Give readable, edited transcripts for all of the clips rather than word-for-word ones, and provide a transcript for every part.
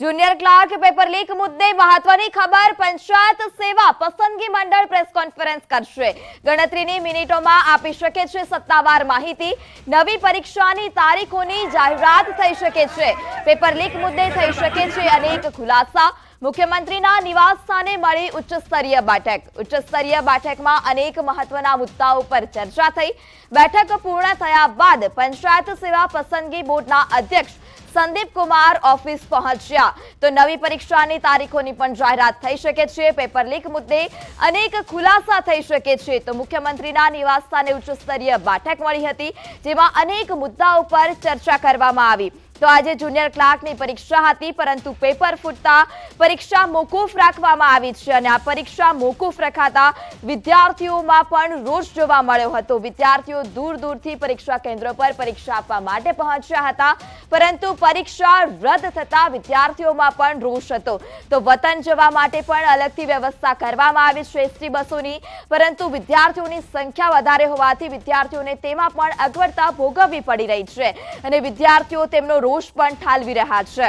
Junior clerk paper leak મુદ્દે મહત્વની ખબર પંચાયત સેવા પસંદગી મંડળ પ્રેસ કોન્ફરન્સ કરશે ગણતરીની મિનિટોમાં આપી શકે છે સત્તાવાર માહિતી નવી પરીક્ષાની તારીખોની જાહેરાત થઈ શકે છે પેપર લીક મુદ્દે થઈ શકે છે અનેક ખુલાસા મુખ્યમંત્રીના નિવાસ સ્થાને મળી ઉચ્ચસ્તરીય બેઠકમાં અનેક મહત્વના મુદ્દાઓ પર ચર્ચા થઈ બેઠક પૂર્ણ થયા બાદ પંચાયત સેવા પસંદગી બોર્ડના અધ્યક્ષ સંદીપ કુમાર ઓફિસ પહોંચ્યા તો નવી પરીક્ષાની તારીખોની પણ જાહેરાત થઈ શકે છે પેપર લીક મુદ્દે અનેક ખુલાસા થઈ શકે છે તો મુખ્યમંત્રીના નિવાસ સ્થાને ઉચ્ચસ્તરીય બેઠક મળી હતી જેમાં અનેક મુદ્દાઓ પર ચર્ચા કરવામાં આવી તો આજે જુનિયર ક્લાર્કની પરીક્ષા હતી પરંતુ પેપર ફૂટતા પરીક્ષા મોકૂફ રાખવામાં આવી છે અને આ પરીક્ષા મોકૂફ રખાતા વિદ્યાર્થીઓમાં પણ રોષ જોવા મળ્યો હતો વિદ્યાર્થીઓ દૂરથી પરીક્ષા કેન્દ્રો પર પરીક્ષા આપવા માટે પહોંચ્યા હતા પરંતુ પરીક્ષા રદ થતા વિદ્યાર્થીઓમાં પણ રોષ હતો તો વતન જવા માટે પણ અલગથી વ્યવસ્થા કરવામાં આવી છે એસટી બસોની પરંતુ વિદ્યાર્થીઓની સંખ્યા વધારે હોવાથી વિદ્યાર્થીઓને તેમાં પણ અગવડતા ભોગવવી પડી રહી છે અને વિદ્યાર્થીઓ તેમનો રોષ પણ ઠાલવી રહ્યા છે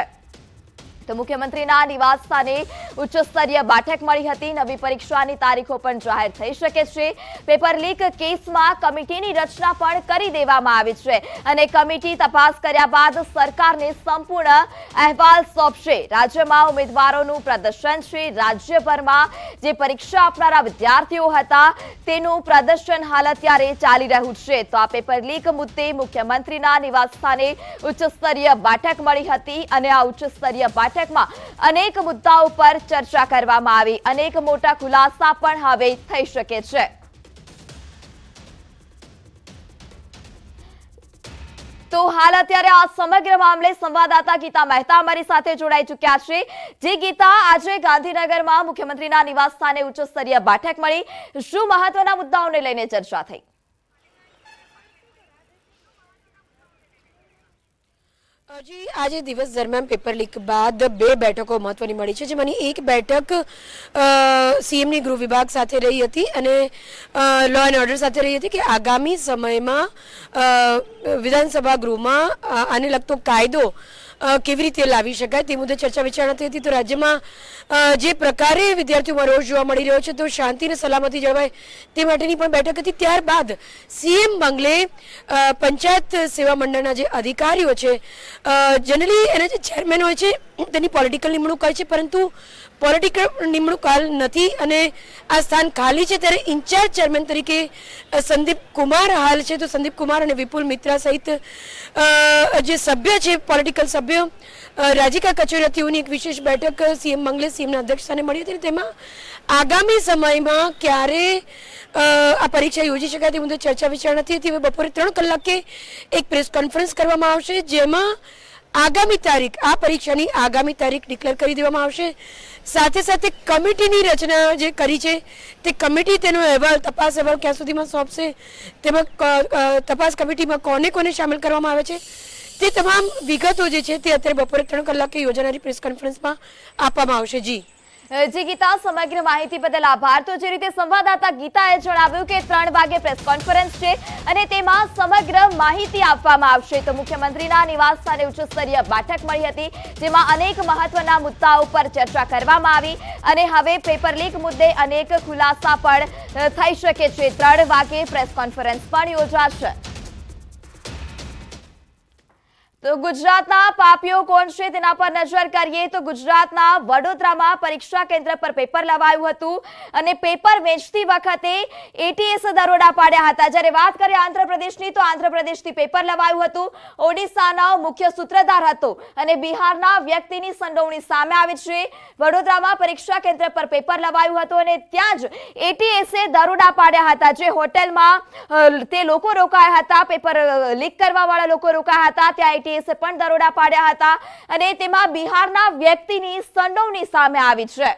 તો મુખ્યમંત્રીના નિવાસ સ્થાને ઉચ્ચસ્તરીય બેઠક મળી હતી નવી પરીક્ષાની તારીખો પણ જાહેર થઈ શકે છે પેપર લીક કેસમાં કમિટીની રચના પણ કરી દેવામાં આવી છે અને કમિટી તપાસ કર્યા બાદ સરકારને સંપૂર્ણ અહેવાલ સોંપશે રાજ્યમાં ઉમેદવારોનું પ્રદર્શન છે રાજ્યભરમાં જે પરીક્ષા આપનારા વિદ્યાર્થીઓ હતા તેનું પ્રદર્શન હાલ અત્યારે ચાલી રહ્યું છે તો આ પેપર લીક મુદ્દે મુખ્યમંત્રીના નિવાસ સ્થાને ઉચ્ચસ્તરીય બેઠક મળી હતી અને આ ઉચ્ચસ્તરીય બેઠકમાં અનેક મુદ્દાઓ પર ચર્ચા કરવામાં આવી અનેક મોટા ખુલાસા પણ હવે થઈ શકે છે તો હાલ અત્યારે આ સમગ્ર મામલે સંવાદદાતા ગીતા મહેતા અમારી સાથે જોડાઈ ચૂક્યા છે જે ગીતા આજે ગાંધીનગરમાં મુખ્યમંત્રીના નિવાસ સ્થાને ઉચ્ચસ્તરીય બેઠક મળી શું મહત્વના મુદ્દાઓને લઈને ચર્ચા થઈ જી આજે દિવસ દરમિયાન પેપર લીક બાદ બે બેઠકો મહત્વની મળી છે જેમાંની એક બેઠક સીએમની ગૃહ વિભાગ સાથે રહી હતી અને લો એન્ડ ઓર્ડર સાથે રહી હતી કે આગામી સમયમાં વિધાનસભા ગૃહમાં આને લગતો કાયદો કેવી રીતે લાવી શકાય તે મુદ્દે ચર્ચા વિચારણા થઈ હતી તો રાજ્યમાં જે પ્રકારે વિદ્યાર્થીઓમાં રોષ જોવા મળી રહ્યો છે તો શાંતિ અને સલામતી જળવાય તે માટેની પણ બેઠક હતી ત્યારબાદ સીએમ બંગલે પંચાયત સેવા મંડળના જે અધિકારીઓ છે જનરલી એના જે ચેરમેન હોય છે તેની પોલિટિકલ નિમણૂક હોય છે પરંતુ પોલિટિકલ નિમણૂક હાલ નથી અને આ સ્થાન ખાલી છે ત્યારે ઇન્ચાર્જ ચેરમેન તરીકે સંદીપ કુમાર હાલ છે તો સંદીપ કુમાર અને વિપુલ મિત્રા સહિત જે સભ્ય છે પોલિટિકલ સભ્ય રાજીકા કચેરીઓની એક વિશેષ બેઠક સીએમ બંગલે સીએમના અધ્યક્ષસ્થાને મળી હતી તેમાં આગામી સમયમાં ક્યારે આ પરીક્ષા યોજી શકાય તે મુદ્દે ચર્ચા વિચારણા થઈ હતી હવે બપોરે 3 કલાકે એક પ્રેસ કોન્ફરન્સ કરવામાં આવશે જેમાં આગામી તારીખ આ પરીક્ષાની આગામી તારીખ ડિક્લેર કરી દેવામાં આવશે સાથે સાથે કમિટીની રચના જે કરી છે તે કમિટી તેનો અહેવાલ તપાસ અહેવાલ ક્યાં સુધીમાં સોંપશે તેમાં તપાસ કમિટીમાં કોને સામેલ કરવામાં આવે છે તે તમામ વિગતો જે છે તે અત્યારે બપોરે 3 કલાકે યોજાનારી પ્રેસ કોન્ફરન્સમાં આપવામાં આવશે જી ગીતા સમગ્ર માહિતી બદલ આભાર તો જે રીતે સંવાદદાતા ગીતાએ જણાવ્યું કે 3 વાગે પ્રેસ કોન્ફરન્સ છે અને તેમાં સમગ્ર માહિતી આપવામાં આવશે તો મુખ્યમંત્રીના નિવાસ સ્થાને ઉચ્ચસ્તરીય બેઠક મળી હતી જેમાં અનેક મહત્વના મુદ્દાઓ પર ચર્ચા કરવામાં આવી અને હવે પેપર લીક મુદ્દે અનેક ખુલાસા પણ થઈ શકે છે 3 વાગે પ્રેસ કોન્ફરન્સ પણ યોજાશે તો ગુજરાતના પાપીઓ કોણ છે તેના પર નજર કરીએ તો ગુજરાતના વડોદરામાં પરીક્ષા કેન્દ્ર પર પેપર લવાયું હતું અને પેપર વેચતી વખતે એટીએસ દરોડા પાડ્યા હતા જ્યારે વાત કરીએ આંધ્રપ્રદેશની તો આંધ્રપ્રદેશથી પેપર લવાયું હતું ઓડિશાનો મુખ્ય સૂત્રધાર હતો અને બિહારના વ્યક્તિની સંડોવણી સામે આવી છે વડોદરામાં પરીક્ષા કેન્દ્ર પર પેપર લવાયું હતું અને ત્યાં જ એટીએસે દરોડા પાડ્યા હતા જે હોટેલમાં તે લોકો રોકાયા હતા પેપર લીક કરવા વાળા લોકો રોકાયા હતા ત્યાં એટીએસે પણ દરોડા પાડ્યા હતા અને તેમાં બિહારના વ્યક્તિની સંડોવણી સામે આવી છે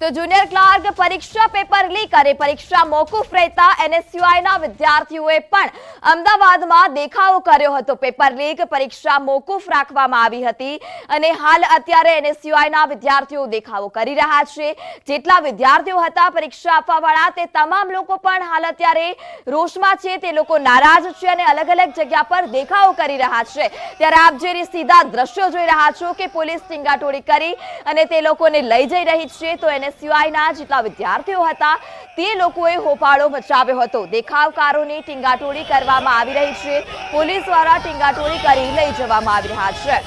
તો જુનિયર ક્લાર્ક પરીક્ષા પેપર લીક અને પરીક્ષા મોકૂફ રહેતા એનએસયુઆઈના વિદ્યાર્થીઓએ પણ અમદાવાદમાં દેખાવો કર્યો હતો. પેપર લીક પરીક્ષા મોકૂફ રાખવામાં આવી હતી અને હાલ અત્યારે એનએસયુઆઈના વિદ્યાર્થીઓ દેખાવો કરી રહ્યા છે. જેટલા વિદ્યાર્થીઓ હતા પરીક્ષા આપવાવાળા તે તમામ લોકો પણ હાલ અત્યારે રોષમાં છે. તે લોકો નારાજ છે અને અલગ અલગ જગ્યા પર દેખાવો કરી રહ્યા છે. ત્યારે આપ જે સીધા દ્રશ્યો જોઈ રહ્યા છો કે પોલીસ ટીંગાટોળી કરી અને તે લોકોને લઈ જઈ રહી છે. તો એનએસયુઆઈના જેટલા વિદ્યાર્થીઓ હતા તે લોકોએ હોપાળો મચાવ્યો હતો. દેખાવકારોની ટીંગાટોળી કરવામાં આવી રહી છે. પોલીસ દ્વારા ટીંગાટોળી કરી લઈ જવામાં આવી રહ્યા છે.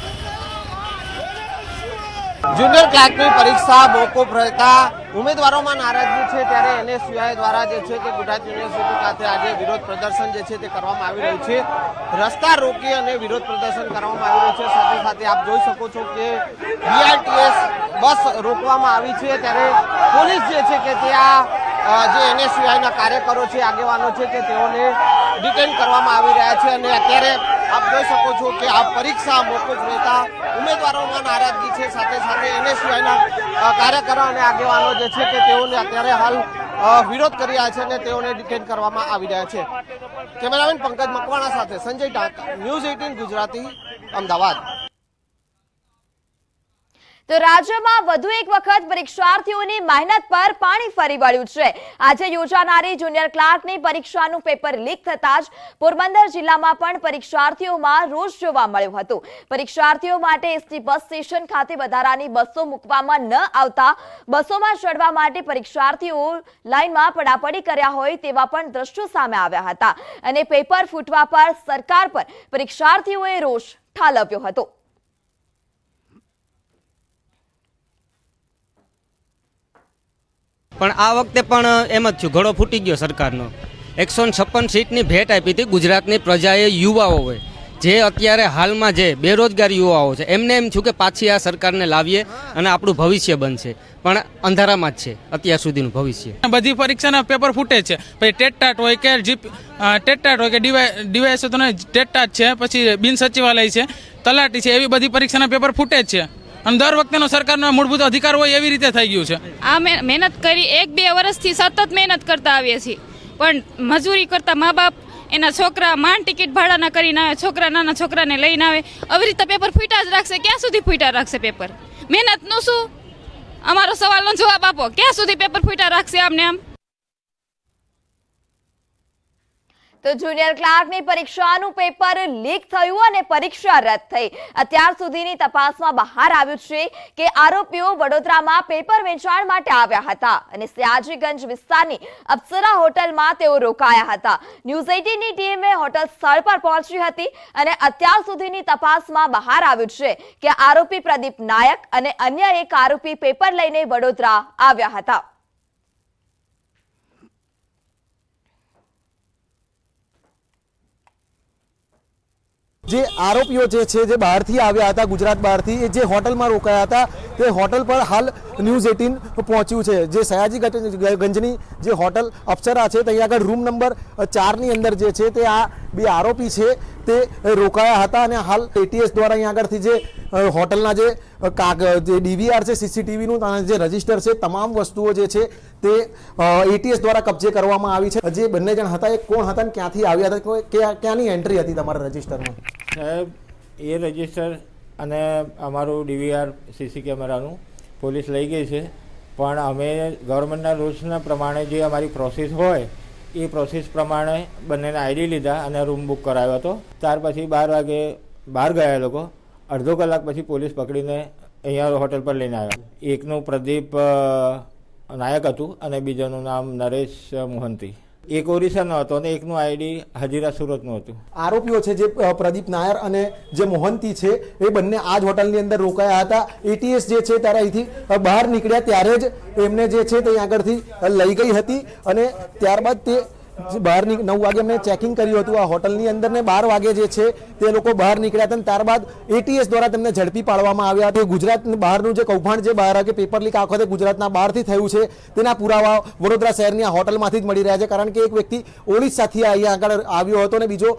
જુનિયર ક્લાર્કની પરીક્ષા મોકૂફ રહેતા ઉમેદવારોમાં નારાજગી છે. ત્યારે એનએસયુઆઈ દ્વારા જે છે તે ગુજરાત યુનિવર્સિટી ખાતે આજે વિરોધ પ્રદર્શન જે છે તે કરવામાં આવી રહ્યું છે. રસ્તા રોકી અને વિરોધ પ્રદર્શન કરવામાં આવી રહ્યું છે. સાથે સાથે આપ જોઈ શકો છો કે બીઆરટીએસ બસ રોકવામાં આવી છે. ત્યારે પોલીસ જે છે કે ત્યાં જે એનએસયુઆઈના કાર્યકરો છે, આગેવાનો છે કે તેઓને ડિટેન કરવામાં આવી રહ્યા છે. અને અત્યારે આપ જોઈ શકો છો કે આ પરીક્ષા મોકૂફ રહેતા ઉમેદવારોમાં નારાજગી છે. સાથે સાથે એનએસયુઆઈના કાર્યકરો અને આગેવાનો જે છે કે તેઓને અત્યારે હાલ વિરોધ કરી રહ્યા છે અને તેઓને ડિટેન કરવામાં આવી રહ્યા છે. કેમેરામેન પંકજ મકવાણા સાથે સંજય ટાંકા, ન્યૂઝ 18 ગુજરાતી, અમદાવાદ. તો રાજ્યમાં વધુ એક વખત પરીક્ષાર્થીઓની મહેનત પર પાણી ફરી વળ્યું છે. આજે યોજાનારી જુનિયર ક્લાર્કની પરીક્ષાનું પેપર લીક થતા જ પોરબંદર જિલ્લામાં પણ પરીક્ષાર્થીઓમાં રોષ જોવા મળ્યો હતો. પરીક્ષાર્થીઓ માટે એસટી બસ સ્ટેશન ખાતે વધારાની બસો મૂકવામાં ન આવતા બસોમાં ચડવા માટે પરીક્ષાર્થીઓ લાઇનમાં પડાપડી કર્યા હોય તેવા પણ દ્રશ્યો સામે આવ્યા હતા અને પેપર ફૂટવા પર સરકાર પર પરીક્ષાર્થીઓએ રોષ ઠાલવ્યો હતો. પણ આ વખતે પણ એમ જ થયું, ઘડો ફૂટી ગયો સરકારનો. 156 સીટની ભેટ આપી હતી ગુજરાતની પ્રજાએ યુવાઓએ, જે અત્યારે હાલમાં જે બેરોજગાર યુવાઓ છે એમને એમ થયું કે પાછી આ સરકારને લાવીએ અને આપણું ભવિષ્ય બનશે. પણ અંધારામાં જ છે અત્યાર સુધીનું ભવિષ્ય. બધી પરીક્ષાના પેપર ફૂટે છે. પછી ટેટટાટ હોય કે ટેટટાટ હોય કે ડીવાયએસ તો ટેટટાટ છે, પછી બિન સચિવાલય છે, તલાટી છે, એવી બધી પરીક્ષાના પેપર ફૂટે જ છે. અને દર વખતેનો સરકારનો મૂળભૂત અધિકાર હોય એવી રીતે થઈ ગયું છે. આ મહેનત કરી 1-2 વર્ષથી સતત મહેનત કરતા આવીએ છીએ, પણ મજૂરી કરતા મા બાપ એના છોકરા માંડ ટિકિટ ભાડાના કરીને આવે, છોકરા નાના છોકરાને લઈને આવે, આવી રીતે પેપર ફૂટ્યા જ રાખશે. ક્યાં સુધી ફૂટ્યા રાખશે પેપર? મહેનતનું શું? અમારો સવાલનો જવાબ આપો. ક્યાં સુધી પેપર ફૂટ્યા રાખશે આમને આમ? તો જુનિયર ક્લાર્કની પરીક્ષાનું પેપર લીક થયું અને પરીક્ષા રદ થઈ. અત્યાર સુધીની તપાસમાં બહાર આવ્યું છે કે આરોપીઓ વડોદરામાં પેપર વેચાણ માટે આવ્યા હતા અને સયાજીગંજ વિસ્તારની અપ્સરા હોટલમાં તેઓ રોકાયા હતા. ન્યૂઝ 18ની ટીમે હોટલ સ્થળ પર પહોંચી હતી અને અત્યાર સુધીની તપાસમાં બહાર આવ્યું છે કે આરોપી પ્રદીપ નાયક અને અન્ય એક આરોપી પેપર લઈને વડોદરા આવ્યા હતા. જે આરોપીઓ જે છે જે બહારથી આવ્યા હતા, ગુજરાત બહારથી, જે હોટલમાં રોકાયા હતા, તે હોટલ પર હાલ ન્યૂઝ 18 પહોંચ્યું છે. જે સયાજીગંજની જે હોટલ અપ્સરા છે ત્યાં આગળ રૂમ નંબર 4ની અંદર જે છે તે આ બે આરોપી છે તે રોકાયા હતા અને હાલ એટીએસ દ્વારા અહીંયા આગળથી જે હોટલના જે ડીવીઆર છે, સીસીટીવીનું જે રજિસ્ટર છે, તમામ વસ્તુઓ જે છે તે એટીએસ દ્વારા કબજે કરવામાં આવી છે. જે બંને જણ હતા એ કોણ હતા અને ક્યાંથી આવ્યા હતા, ક્યાંની એન્ટ્રી હતી તમારા રજિસ્ટરમાં? સાહેબ, એ રજિસ્ટર અને અમારું ડીવીઆર સીસી કેમેરાનું પોલીસ લઈ ગઈ છે, પણ અમે ગવર્મેન્ટના રૂલ્સના પ્રમાણે જે અમારી પ્રોસેસ હોય એ પ્રોસેસ પ્રમાણે બંનેના આઈડી લીધા અને રૂમ બુક કરાવ્યો હતો. ત્યાર પછી 12 વાગે બહાર ગયા લોકો. અડધો કલાક પછી પોલીસ પકડીને અહીંયા હોટલ પર લઈને આવ્યા. એકનું પ્રદીપ નાયક હતું અને બીજાનું નામ નરેશ મોહંતી. એક ઓરિસ્સાનો હતો અને એકનું આઈડી હજીરા સુરતનું હતું. આરોપીઓ છે જે પ્રદીપ નાયર અને જે મોહંતી છે એ બંને આ જ હોટલની અંદર રોકાયા હતા. એટીએસ જે છે ત્યારે અહીંથી બહાર નીકળ્યા ત્યારે જ એમને જે છે તે આગળથી લઈ ગઈ હતી અને ત્યારબાદ તે બહાર 9 વાગે એમને ચેકિંગ કર્યું હતું આ હોટલની અંદર ને 12 વાગે જે છે તે લોકો બહાર નીકળ્યા હતા. ત્યારબાદ એટીએસ દ્વારા તેમને ઝડપી પાડવામાં આવ્યા હતા. ગુજરાત બહારનું જે કૌભાંડ જે બહાર કે પેપર લીક આખો ગુજરાતના બહારથી થયું છે તેના પુરાવા વડોદરા શહેરની આ હોટલમાંથી જ મળી રહ્યા છે. કારણ કે એક વ્યક્તિ ઓડિશાથી અહીંયા આગળ આવ્યો હતો અને બીજો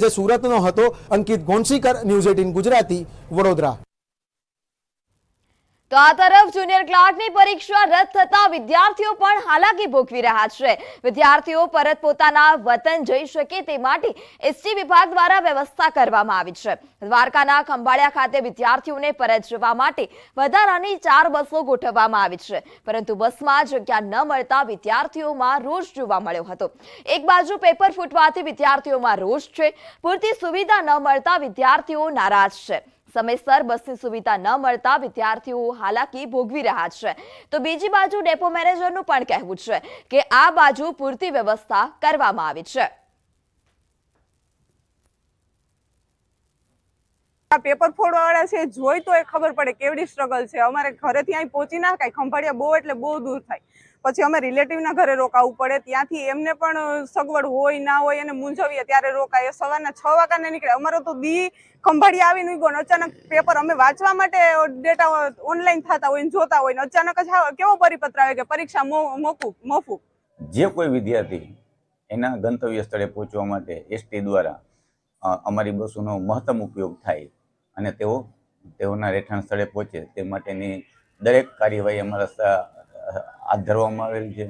જે સુરતનો હતો અંકિત ગોંસીકર. ન્યૂઝ 18 ગુજરાતી, વડોદરા. તો આ તરફ જુનિયર ક્લાર્કની પરીક્ષા રદ થતા વિદ્યાર્થીઓ પણ હાલાકી ભોગવી રહ્યા છે. વિદ્યાર્થીઓ પરત પોતાના વતન જઈ શકે તે માટે એસટી વિભાગ દ્વારા વ્યવસ્થા કરવામાં આવી છે. દ્વારકાના ખંભાળિયા ખાતે વિદ્યાર્થીઓને પરત જવા માટે વધારાની 4 બસો ગોઠવવામાં આવી છે, પરંતુ બસમાં જગ્યા ન મળતા વિદ્યાર્થીઓમાં રોષ જોવા મળ્યો હતો. એક બાજુ પેપર ફૂટવાથી વિદ્યાર્થીઓમાં રોષ છે, પૂરતી સુવિધા ન મળતા વિદ્યાર્થીઓ નારાજ છે. સમયસર બસની સુવિધા ન મળતા વિદ્યાર્થીઓ હાલાકી ભોગવી રહ્યા છે, તો બીજી બાજુ ડેપો મેનેજરનું પણ કહેવું છે કે આ બાજુ પૂરતી વ્યવસ્થા કરવામાં આવી છે. પેપર ફોડવા વાળા છે જોઈ તો એ ખબર પડે કેવડી સ્ટ્રગલ છે. અમારે ઘરેથી અહીં પહોંચી ના કાંઈ, ખંભાળિયા બહુ એટલે બહુ દૂર થાય, પછી અમે રિલેટિવના ઘરે રોકાવું પડે, ત્યાંથી એમને પણ સગવડ હોય ના હોય અને મૂંઝવીએ ત્યારે રોકાય. સવારના 6 વાગ્યાને નીકળે, અમારો તો ખંભાળિયા આવીને ગયો ને અચાનક પેપર અમે વાંચવા માટે ડેટા ઓનલાઈન થતા હોય ને જોતા હોય ને અચાનક જ કેવો પરિપત્ર આવે કે પરીક્ષા મોકૂફ. જે કોઈ વિદ્યાર્થી એના ગંતવ્ય સ્થળે પહોંચવા માટે એસટી દ્વારા અમારી બસોનો મહત્તમ ઉપયોગ થાય અને તેઓના રહેઠાણ સ્થળે પહોંચે તે માટેની દરેક કાર્યવાહી અમારા હાથ ધરવામાં આવેલી છે.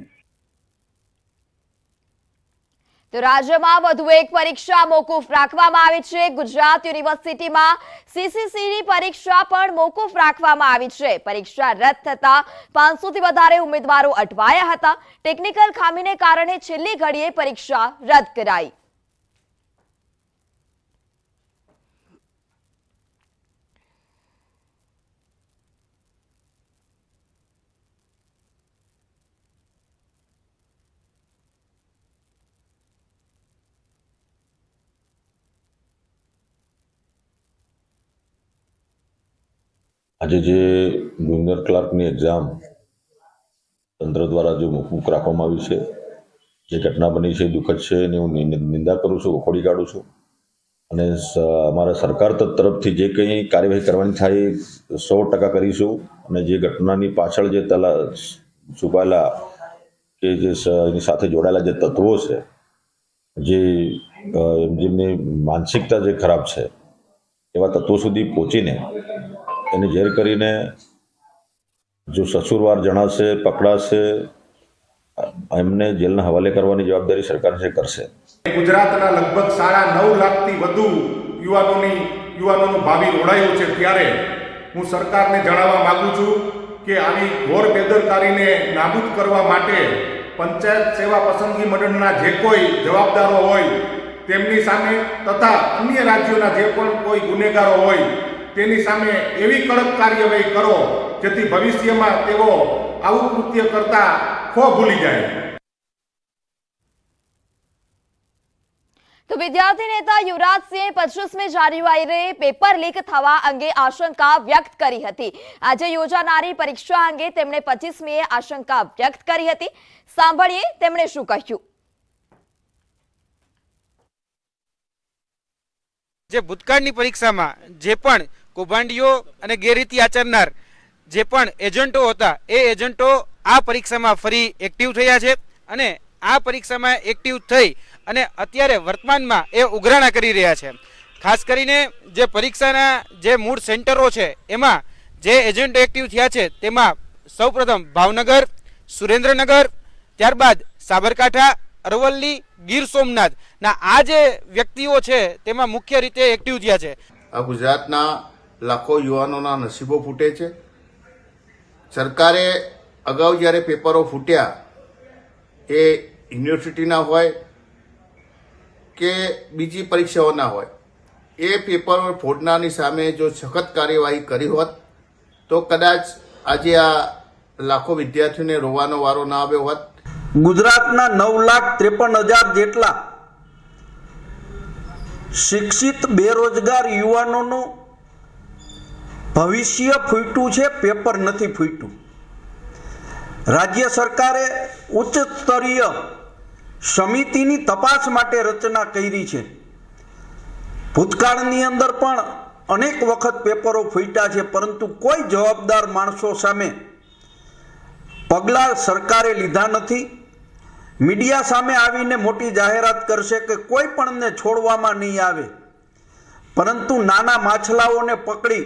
તો રાજ્યમાં વધુ એક પરીક્ષા મોકૂફ રાખવામાં આવી છે. ગુજરાત યુનિવર્સિટીમાં સીસીસીની પરીક્ષા પણ મોકૂફ રાખવામાં આવી છે. પરીક્ષા રદ થતા 500 થી વધારે ઉમેદવારો અટવાયા હતા. ટેકનિકલ ખામીને કારણે છેલ્લી ઘડીએ પરીક્ષા રદ કરાઈ. આજે જે જુનિયર ક્લાર્કની એક્ઝામ તંત્ર દ્વારા જે મોકૂફ રાખવામાં આવી છે, જે ઘટના બની છે દુઃખદ છે અને હું નિંદા કરું છું, વખોડી કાઢું છું. અને અમારા સરકાર તરફથી જે કંઈ કાર્યવાહી કરવાની થાય 100% કરીશું. અને જે ઘટનાની પાછળ જે છુપાયેલા કે જે એની સાથે જોડાયેલા જે તત્વો છે, જેમની માનસિકતા જે ખરાબ છે, એવા તત્વો સુધી પહોંચીને એને ઝેર કરીને જો સસુરવાર જણાશે, પકડાશે, એમને જેલના હવાલે કરવાની જવાબદારી સરકાર જે કરશે. ગુજરાતના લગભગ 9.5 લાખથી વધુ યુવાનોનું ભાવિ રોડાયું છે, ત્યારે હું સરકારને જણાવવા માંગુ છું કે આવી ઘોર બેદરકારીને નાબૂદ કરવા માટે પંચાયત સેવા પસંદગી મંડળના જે કોઈ જવાબદારો હોય તેમની સામે તથા અન્ય રાજ્યોના જે પણ કોઈ ગુનેગારો હોય તેની સામે એવી કડક કાર્યવાહી કરો જેથી ભવિષ્યમાં તેઓ આવું કૃત્ય કરતા ખો ભૂલી જાય. તો વિદ્યાર્થી નેતા યુવરાજસિંહે 25મી જાન્યુઆરીએ પેપર લીક થવા અંગે આશંકા વ્યક્ત કરી હતી. આજે યોજાનારી પરીક્ષા અંગે તેમણે 25મીએ આશંકા વ્યક્ત કરી હતી. સાંભળીએ તેમણે શું કહ્યું. જે ભૂતકાળની પરીક્ષામાં જે પણ કૌભાંડીઓ અને ગેરરીતિ આચરનાર જે પણ એજન્ટો હતા એ એજન્ટો આ પરીક્ષામાં ફરી એક્ટિવ થયા છે અને આ પરીક્ષામાં એક્ટિવ થઈ અને અત્યારે વર્તમાનમાં એ ઉઘરાણા કરી રહ્યા છે. ખાસ કરીને જે પરીક્ષાના જે મૂળ સેન્ટરો છે એમાં જે એજન્ટો એક્ટિવ થયા છે તેમાં સૌપ્રથમ ભાવનગર, સુરેન્દ્રનગર, ત્યારબાદ સાબરકાંઠા, અરવલ્લી, ગીર સોમનાથ ના આ જે વ્યક્તિઓ છે તેમાં મુખ્ય રીતે એક્ટિવ થયા છે. આ ગુજરાતના લાખો યુવાનોના નસીબો ફૂટે છે. સરકારે અગાઉ જ્યારે પેપરો ફૂટ્યા એ યુનિવર્સિટીના હોય કે બીજી પરીક્ષાઓના હોય, એ પેપર ફોડનારની સામે જો સખત કાર્યવાહી કરી હોત તો કદાચ આજે આ લાખો વિદ્યાર્થીઓને રોવાનો વારો ના આવ્યો હોત. ગુજરાતના 9,53,000 જેટલા શિક્ષિત બેરોજગાર યુવાનોનું ભવિષ્ય ફૂટ્યું છે, પેપર નથી ફૂટ્યું. રાજ્ય સરકારે ઉચ્ચ સ્તરીય સમિતિની તપાસ માટે રચના કરી છે. ભૂતકાળની અંદર પણ અનેક વખત પેપરો ફૂટ્યા છે, પરંતુ કોઈ જવાબદાર માણસો સામે પગલાં સરકારે લીધા નથી. મીડિયા સામે આવીને મોટી જાહેરાત કરશે કે કોઈ પણને છોડવામાં નહીં આવે, પરંતુ નાના માછલાઓને પકડી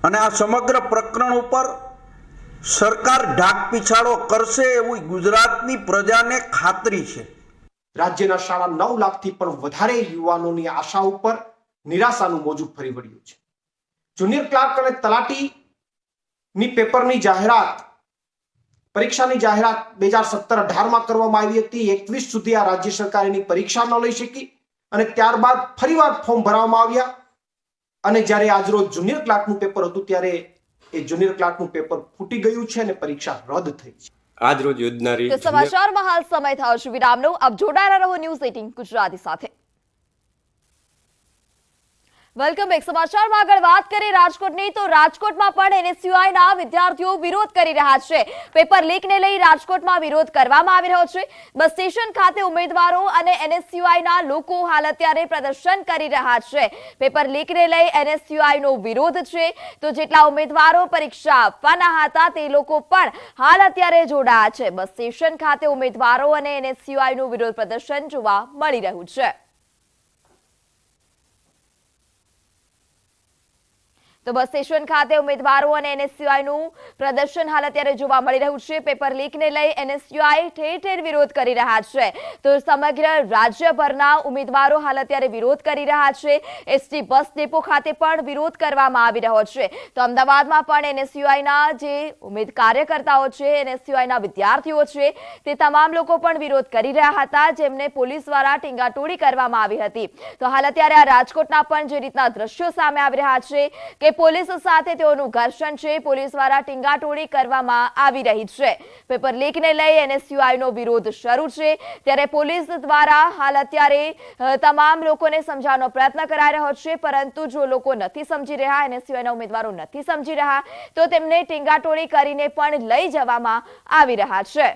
અને આ સમગ્ર પ્રકરણ ઉપર સરકાર ઢાક પીછાડો કરશે એવું ગુજરાતની પ્રજાને ખાતરી છે. રાજ્યના 9.5 લાખથી પણ વધારે યુવાનોની આશા ઉપર નિરાશાનું મોજું ફરી વળ્યું છે. જુનિયર ક્લાર્ક અને તલાટીની પેપરની જાહેરાત, પરીક્ષાની જાહેરાત 2017-18માં કરવામાં આવી હતી. 21 સુધી આ રાજ્ય સરકાર એની પરીક્ષા ન લઈ શકી અને ત્યારબાદ ફરીવાર ફોર્મ ભરવામાં આવ્યા અને જ્યારે આજરોજ જુનિયર ક્લાર્કનું પેપર હતું ત્યારે એ જુનિયર ક્લાર્કનું પેપર ફૂટી ગયું છે અને પરીક્ષા રદ થઈ છે. આજ રોજ યોજનારી સમાચારમાં હાલ સમય થયો છે વિરામનો. આપ જોડાયેલા રહો ન્યૂઝ 18 ગુજરાતી સાથે. Welcome back. સમાચારમાં આગળ વાત કરીએ રાજકોટની, તો રાજકોટમાં પણ NSUIના વિદ્યાર્થીઓ વિરોધ કરી રહ્યા છે. પેપર લીકને લઈ રાજકોટમાં વિરોધ કરવામાં આવી રહ્યો છે. બસ સ્ટેશન ખાતે ઉમેદવારો અને NSUIના લોકો હાલ અત્યારે પ્રદર્શન કરી રહ્યા છે. પેપર લીકને લઈ NSUIનો વિરોધ છે, તો જેટલા ઉમેદવારો પરીક્ષા આપવાના હતા તે લોકો પણ હાલ અત્યારે જોડાયા છે. બસ સ્ટેશન ખાતે ઉમેદવારો અને NSUIનું વિરોધ પ્રદર્શન જોવા મળી રહ્યું છે. તો બસ સ્ટેશન ખાતે ઉમેદવારો અને NSUIનું પ્રદર્શન હાલ અત્યારે જોવા મળી રહ્યું છે. પેપર લીકને લઈ NSUI ઠેર ઠેર વિરોધ કરી રહ્યા છે. તો સમગ્ર રાજ્યભરના ઉમેદવારો હાલ અત્યારે વિરોધ કરી રહ્યા છે. ST બસ ડેપો ખાતે પણ વિરોધ કરવામાં આવી રહ્યો છે. તો અમદાવાદમાં પણ NSUIના જે કાર્યકર્તાઓ છે, NSUIના વિદ્યાર્થીઓ છે, તે તમામ લોકો પણ વિરોધ કરી રહ્યા હતા, જેમને પોલીસ દ્વારા ટીંગાટોળી કરવામાં આવી હતી. તો હાલ અત્યારે આ રાજકોટના પણ જે રીતના દ્રશ્યો સામે આવી રહ્યા છે કે પોલીસ સાથે તેઓનું ઘર્ષણ છે, પોલીસ દ્વારા ટીંગાટોળી કરવામાં આવી રહી છે. પેપર લીકને લઈ NSUIનો વિરોધ શરૂ છે, ત્યારે પોલીસ દ્વારા હાલ અત્યારે તમામ લોકોને સમજાવવાનો પ્રયત્ન કરાઈ રહ્યો છે. પરંતુ જો લોકો નથી સમજી રહ્યા, NSUIના ઉમેદવારો નથી સમજી રહ્યા, તો તેમને ટીંગાટોળી કરીને પણ લઈ જવામાં આવી રહ્યા છે.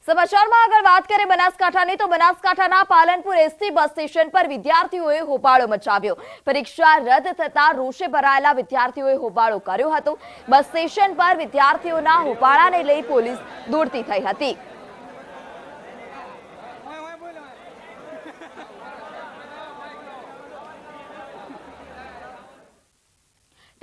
સમાચારમાં આગળ વાત કરીએ બનાસકાંઠાની, તો બનાસકાંઠાના પાલનપુર ST બસ સ્ટેશન પર વિદ્યાર્થીઓએ હોબાળો મચાવ્યો. પરીક્ષા રદ થતા રોષે ભરાયેલા વિદ્યાર્થીઓએ હોબાળો કર્યો હતો. બસ સ્ટેશન પર વિદ્યાર્થીઓના હોબાળાને લઈ પોલીસ દોડતી થઈ હતી.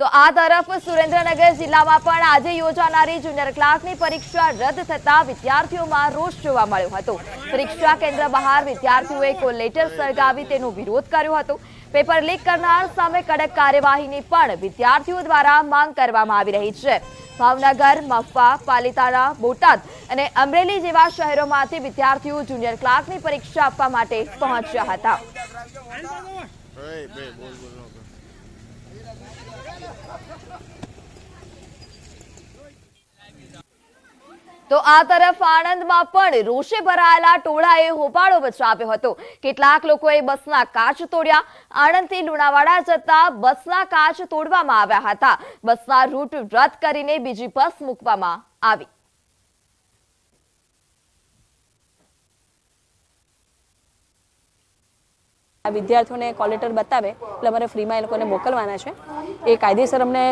તો આ તરફ સુરેન્દ્રનગર જિલ્લામાં પણ આજે યોજાનારી જુનિયર ક્લાર્કની પરીક્ષા રદ થતા વિદ્યાર્થીઓમાં રોષ જોવા મળ્યો હતો. પરીક્ષા કેન્દ્ર બહાર વિદ્યાર્થીઓએ કોલેટર સળગાવી તેનો વિરોધ કર્યો હતો. પેપર લીક કરનાર સામે કડક કાર્યવાહીની પણ વિદ્યાર્થીઓ દ્વારા માંગ કરવામાં આવી રહી છે. ભાવનગર, મહુવા, પાલિતાણા, બોટાદ અને અમરેલી જેવા શહેરોમાંથી વિદ્યાર્થીઓ જુનિયર ક્લાર્કની પરીક્ષા આપવા માટે પહોંચ્યા હતા. તો આ તરફ આણંદમાં પણ રોષે ભરાયેલા ટોળાએ હોબાળો મચાવ્યો હતો. કેટલાક લોકોએ બસના કાચ તોડ્યા. આણંદથી લુણાવાડા જતા બસના કાચ તોડવામાં આવ્યા હતા. બસના રૂટ રદ કરીને બીજી બસ મૂકવામાં આવી. આ વિદ્યાર્થીઓને કોલેટર બતાવે એટલે અમારે ફ્રીમાં એ લોકોને મોકલવાના છે. એ કાયદેસર અમને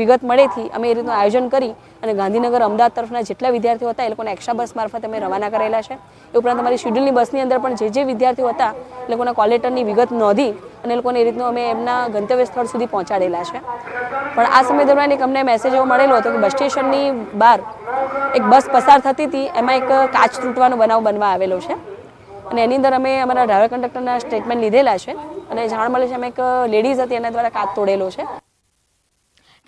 વિગત મળેથી અમે એ રીતનું આયોજન કરી અને ગાંધીનગર, અમદાવાદ તરફના જેટલા વિદ્યાર્થીઓ હતા એ લોકોને એક્સ્ટ્રા બસ મારફત અમે રવાના કરેલા છે. એ ઉપરાંત અમારી શેડ્યુલની બસની અંદર પણ જે વિદ્યાર્થીઓ હતા એ લોકોના કોલેટરની વિગત નોંધી અને એ લોકોને એ રીતનું અમે એમના ગંતવ્ય સ્થળ સુધી પહોંચાડેલા છે. પણ આ સમય દરમિયાન એક અમને મેસેજ એવો મળેલો હતો કે બસ સ્ટેશનની બહાર એક બસ પસાર થતી હતી, એમાં એક કાચ તૂટવાનો બનાવ બનવા આવેલો છે અને એની અંદર અમે અમારા ડ્રાઈવર કંડક્ટરના સ્ટેટમેન્ટ લીધેલા છે અને જાણ મળે છે અમે એક લેડીઝ હતી એના દ્વારા કાચ તોડેલો છે.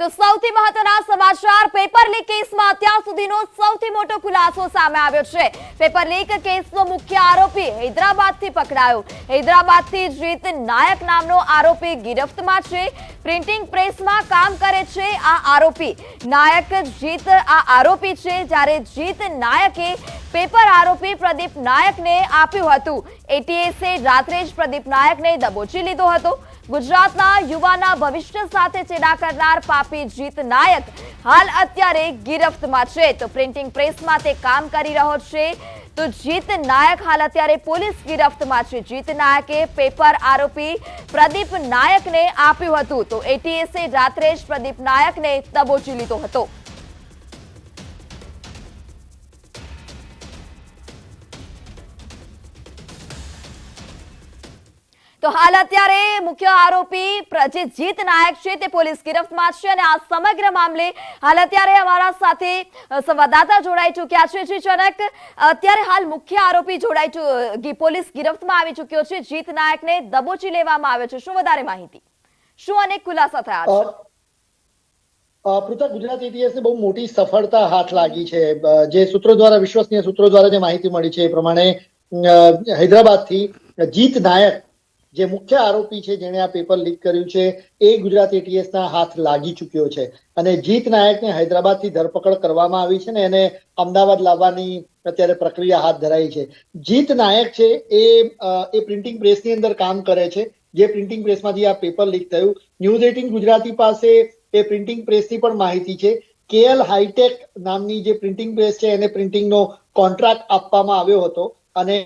તો સૌથી મહત્વના સમાચાર, પેપર લીક કેસમાં અત્યાર સુધીનો સૌથી મોટો ખુલાસો સામે આવ્યો છે. પેપર લીક કેસનો મુખ્ય આરોપી હૈદરાબાદથી પકડાયો. હૈદરાબાદથી જીત નાયક નામનો આરોપી ગિરફ્તમાં છે. પ્રિન્ટિંગ પ્રેસમાં કામ કરે છે આ આરોપી. નાયક જીત આ આરોપી છે, જ્યારે જીત નાયકે પેપર આરોપી પ્રદીપ નાયકને આપ્યું હતું. એટીએસે રાત્રે જ પ્રદીપ નાયકને દબોચી લીધો હતો. ગુજરાતના યુવાના ભવિષ્ય સાથે ચેડા કરનાર પાપી જીત નાયક હાલ અત્યારે ગિરફ્તમાં છે. તો પ્રિન્ટિંગ પ્રેસમાં તે કામ કરી રહ્યો છે. તો જીત નાયક હાલ અત્યારે પોલીસ ગિરફ્તમાં છે. જીત નાયકે પેપર આરોપી પ્રદીપ નાયકને આપ્યું હતું, તો એટીએસે રાત્રે જ પ્રદીપ નાયકને દબોચી લીધો હતો. તો હાલ અત્યારે મુખ્ય આરોપી જે જીત નાયક છે તે પોલીસ ગિરફ્તમાં છે અને આ સમગ્ર મામલે હાલ અત્યારે અમારા સાથે સંવાદદાતા જોડાઈ ચૂક્યા છે. જી જનક, અત્યારે હાલ મુખ્ય આરોપી પોલીસ ગિરફ્તમાં આવી ચૂક્યો છે. જીત નાયકને દબોચી લેવામાં આવ્યો છે. શું વધારે માહિતી, શું અનેક ખુલાસા થયા છે? પૃથા, ગુજરાત એટીએસને બહુ મોટી સફળતા હાથ લાગી છે. જે સૂત્રો દ્વારા, વિશ્વસનીય સૂત્રો દ્વારા જે માહિતી મળી છે એ પ્રમાણે હૈદરાબાદથી જીત નાયક જે મુખ્ય આરોપી છે જેણે આ પેપર લીક કર્યું છે એ ગુજરાત એટીએસના હાથ લાગી ચૂક્યો છે અને જીત નાયકને હૈદરાબાદથી ધરપકડ કરવામાં આવી છે ને એને અમદાવાદ લાવવાની અત્યારે પ્રક્રિયા હાથ ધરાઈ છે. જીત નાયક છે એ પ્રિન્ટિંગ પ્રેસની અંદર કામ કરે છે, જે પ્રિન્ટિંગ પ્રેસમાંથી આ પેપર લીક થયું. ન્યૂઝ 18 ગુજરાતી પાસે એ પ્રિન્ટિંગ પ્રેસની પણ માહિતી છે. કેએલ હાઈટેક નામની જે પ્રિન્ટિંગ પ્રેસ છે એને પ્રિન્ટિંગનો કોન્ટ્રાક્ટ આપવામાં આવ્યો હતો અને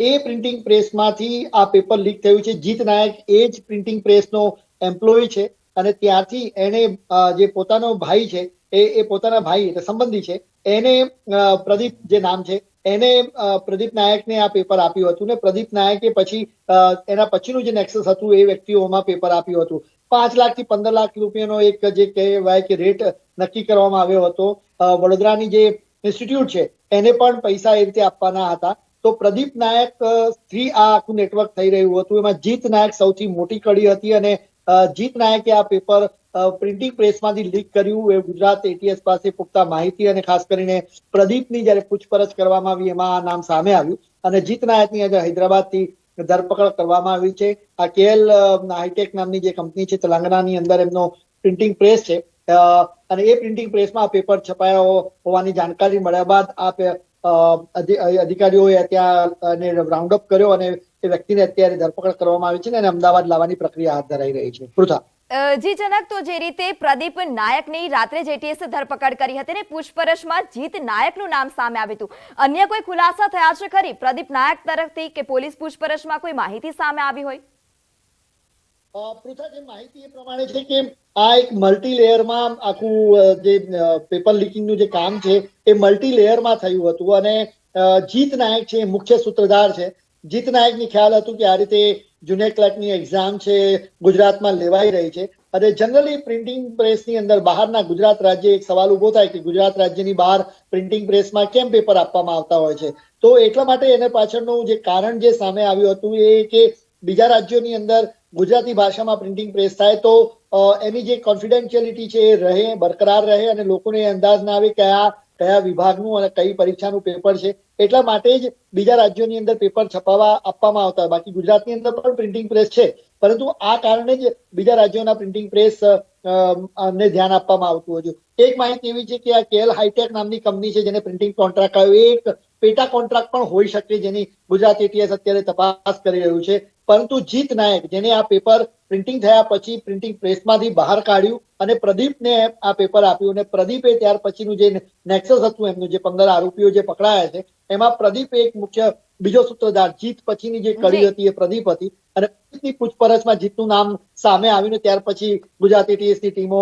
એ પ્રિન્ટિંગ પ્રેસમાંથી આ પેપર લીક થયું છે. જીત નાયક એ જ પ્રિન્ટિંગ પ્રેસનો એમ્પ્લોય છે અને ત્યારથી એને જે પોતાનો ભાઈ છે એ પોતાના ભાઈ એટલે સંબંધી છે એને પ્રદીપ જે નામ છે એને પ્રદીપ નાયકને આ પેપર આપ્યું હતું ને પ્રદીપ નાયકે પછી એના પછીનું જે નેક્સસ હતું એ વ્યક્તિઓમાં પેપર આપ્યું હતું. 5 લાખથી 15 લાખ રૂપિયાનો એક જે કહેવાય કે રેટ નક્કી કરવામાં આવ્યો હતો. વડોદરાની જે ઇન્સ્ટિટ્યૂટ છે એને પણ પૈસા એ રીતે આપવાના હતા. તો પ્રદીપ નાયક થી આ આખું નેટવર્ક થઈ રહ્યું હતું. એમાં જીત નાયક સૌથી મોટી કડી હતી અને જીત નાયકે આ પેપર પ્રિન્ટિંગ પ્રેસમાંથી લીક કર્યું એ ગુજરાત એટીએસ પાસે પુખ્તા માહિતી અને ખાસ કરીને પ્રદીપની જ્યારે પૂછપરછ કરવામાં આવી એમાં આ નામ સામે આવ્યું અને જીત નાયકની આજે હૈદરાબાદથી ધરપકડ કરવામાં આવી છે. આ કેએલ હાઈટેક નામની જે કંપની છે તેલંગાણાની અંદર એમનો પ્રિન્ટિંગ પ્રેસ છે અને એ પ્રિન્ટિંગ પ્રેસમાં આ પેપર છપાયા હોવાની જાણકારી મળ્યા બાદ આ અધિકારીઓએ ત્યાં રાઉન્ડ અપ કર્યો અને એ વ્યક્તિને અત્યારે ધરપકડ કરવામાં આવી છે અને અમદાવાદ લાવવાની પ્રક્રિયા હાથ ધરાઈ રહી છે. પૃથા. જી જનક, તો જે રીતે પ્રદીપ નાયકની રાત્રે જેટીએસે ધરપકડ કરી હતી ને પૂછપરછમાં જીત નાયકનું નામ સામે આવ્યું હતું, અન્ય કોઈ ખુલાસા થયા છે ખરી પ્રદીપ નાયક તરફથી કે પોલીસ પૂછપરછમાં કોઈ માહિતી સામે આવી હોય? પૃથા, જે માહિતી એ પ્રમાણે છે કે આ એક મલ્ટી લેયરમાં આખું જે પેપર લીકિંગનું જે કામ છે એ મલ્ટી લેયરમાં થયું હતું અને જીત નાયક છે મુખ્ય સૂત્રધાર છે. જીત નાયકને ખ્યાલ હતું કે આ રીતે જુનિયર ક્લર્કની એક્ઝામ છે ગુજરાતમાં લેવાઈ રહી છે અને જનરલી પ્રિન્ટિંગ પ્રેસની અંદર બહારના ગુજરાત રાજ્ય એક સવાલ ઉભો થાય કે ગુજરાત રાજ્યની બહાર પ્રિન્ટિંગ પ્રેસમાં કેમ પેપર આપવામાં આવતા હોય છે. તો એટલા માટે એને પાછળનું જે કારણ જે સામે આવ્યું હતું એ કે બીજા રાજ્યોની અંદર ગુજરાતી ભાષામાં પ્રિન્ટિંગ પ્રેસ થાય તો એની જે કોન્ફિડેન્શિયલિટી છે એ રહે, બરકરાર રહે અને લોકોને અંદાજ ના આવે કે આ કયા વિભાગનું અને કઈ પરીક્ષાનું પેપર છે. એટલા માટે જ બીજા રાજ્યોની અંદર પેપર છપાવવા આપવામાં આવતા. બાકી ગુજરાતની અંદર પણ પ્રિન્ટિંગ પ્રેસ છે પરંતુ આ કારણે જ બીજા રાજ્યોના પ્રિન્ટિંગ પ્રેસ ને ધ્યાન આપવામાં આવતું હતું. એક માહિતી એવી છે કે આ કેએલ હાઈટેક નામની કંપની છે જેને પ્રિન્ટિંગ કોન્ટ્રાક્ટ આવ્યો એક પેટા કોન્ટ્રાક્ટ પણ હોઈ શકે જેની ગુજરાત એટીએસ અત્યારે તપાસ કરી રહ્યું છે. પરંતુ જીત નાયક જેને આ પેપર પ્રિન્ટિંગ થયા પછી પ્રિન્ટિંગ પ્રેસમાંથી બહાર કાઢ્યું અને પ્રદીપને આ પેપર આપ્યું અને પ્રદીપે ત્યાર પછીનું જે નેક્સસ હતું એમનું જે 15 આરોપીઓ જે પકડાયા છે એમાં પ્રદીપ એક મુખ્ય બીજો સૂત્રધાર. જીત પછીની જે કડી હતી એ પ્રદીપ હતી અને પ્રદીપની પૂછપરછમાં જીતનું નામ સામે આવ્યું ને ત્યાર પછી ગુજરાત એટીએસની ટીમો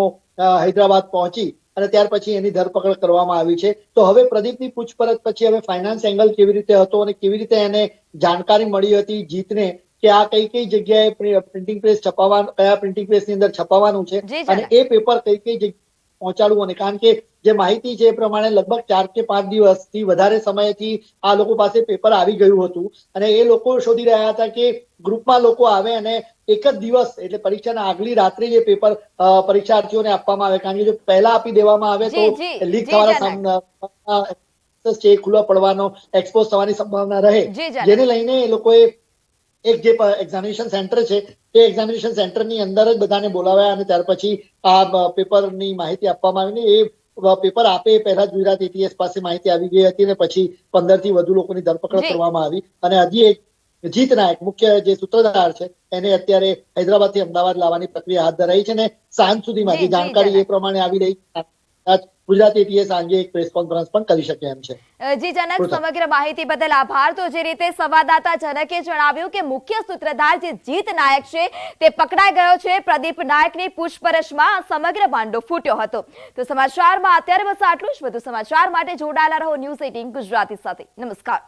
હૈદરાબાદ પહોંચી અને ત્યાર પછી એની ધરપકડ કરવામાં આવી છે. તો હવે પ્રદીપની પૂછપરછ પછી હવે ફાઇનાન્સ એંગલ કેવી રીતે હતો અને કેવી રીતે એને જાણકારી મળી હતી જીતને કે આ કઈ જગ્યાએ પ્રિન્ટિંગ પ્રેસ છપાવવાનું, કયા પ્રિન્ટિંગ પ્રેસની અંદર છપાવવાનું છે અને એ પેપર કઈ જગ્યાએ પહોંચાડવું. અને કારણ કે જે માહિતી છે એ પ્રમાણે લગભગ 4 કે 5 દિવસથી વધારે સમયથી આ લોકો પાસે પેપર આવી ગયું હતું અને એ લોકો શોધી રહ્યા હતા કે ગ્રુપમાં લોકો આવે અને એક જ દિવસ એટલે પરીક્ષાના આગલી રાત્રે જે પેપર પરીક્ષાર્થીઓને આપવામાં આવે. કારણ કે જો પહેલા આપી દેવામાં આવે તો લીક થવાના છે, ખુલ્લો પડવાનો, એક્સપોઝ થવાની સંભાવના રહે, જેને લઈને એ લોકોએ એક જે એક્ઝામિનેશન સેન્ટર છે એ એક્ઝામિનેશન સેન્ટરની અંદર જ બધાને બોલાવ્યા અને ત્યાર પછી આ પેપરની માહિતી આપવામાં આવી. એ પેપર આપે પહેલા જ ગુજરાત એટીએસ પાસે માહિતી આવી ગઈ હતી અને પછી 15 થી વધુ લોકોની ધરપકડ કરવામાં આવી અને હજી એક જીત નાયક મુખ્ય જે સૂત્રધાર છે એને અત્યારે હૈદરાબાદથી અમદાવાદ લાવવાની પ્રક્રિયા હાથ ધરાઈ છે અને સાંજ સુધીમાં જે જાણકારી એ પ્રમાણે આવી રહી ગુજરાત એટીએ સાંજે એક પ્રેસ કોન્ફરન્સ પણ કરી શકે એમ છે. જી જનક, સમગ્ર માહિતી બદલ આભાર. તો જે રીતે સંવાદદાતા જનકે જણાવ્યું કે મુખ્ય સૂત્રધાર જે જીત નાયક છે તે પકડાઈ ગયો છે. પ્રદીપ નાયકની પૂછપરછમાં સમગ્ર ભાંડો ફૂટ્યો હતો. તો સમાચારમાં અત્યારે બસ આટલું જ. વધુ સમાચાર માટે જોડાયેલા રહો ન્યૂઝ 18 ગુજરાતી સાથે. નમસ્કાર.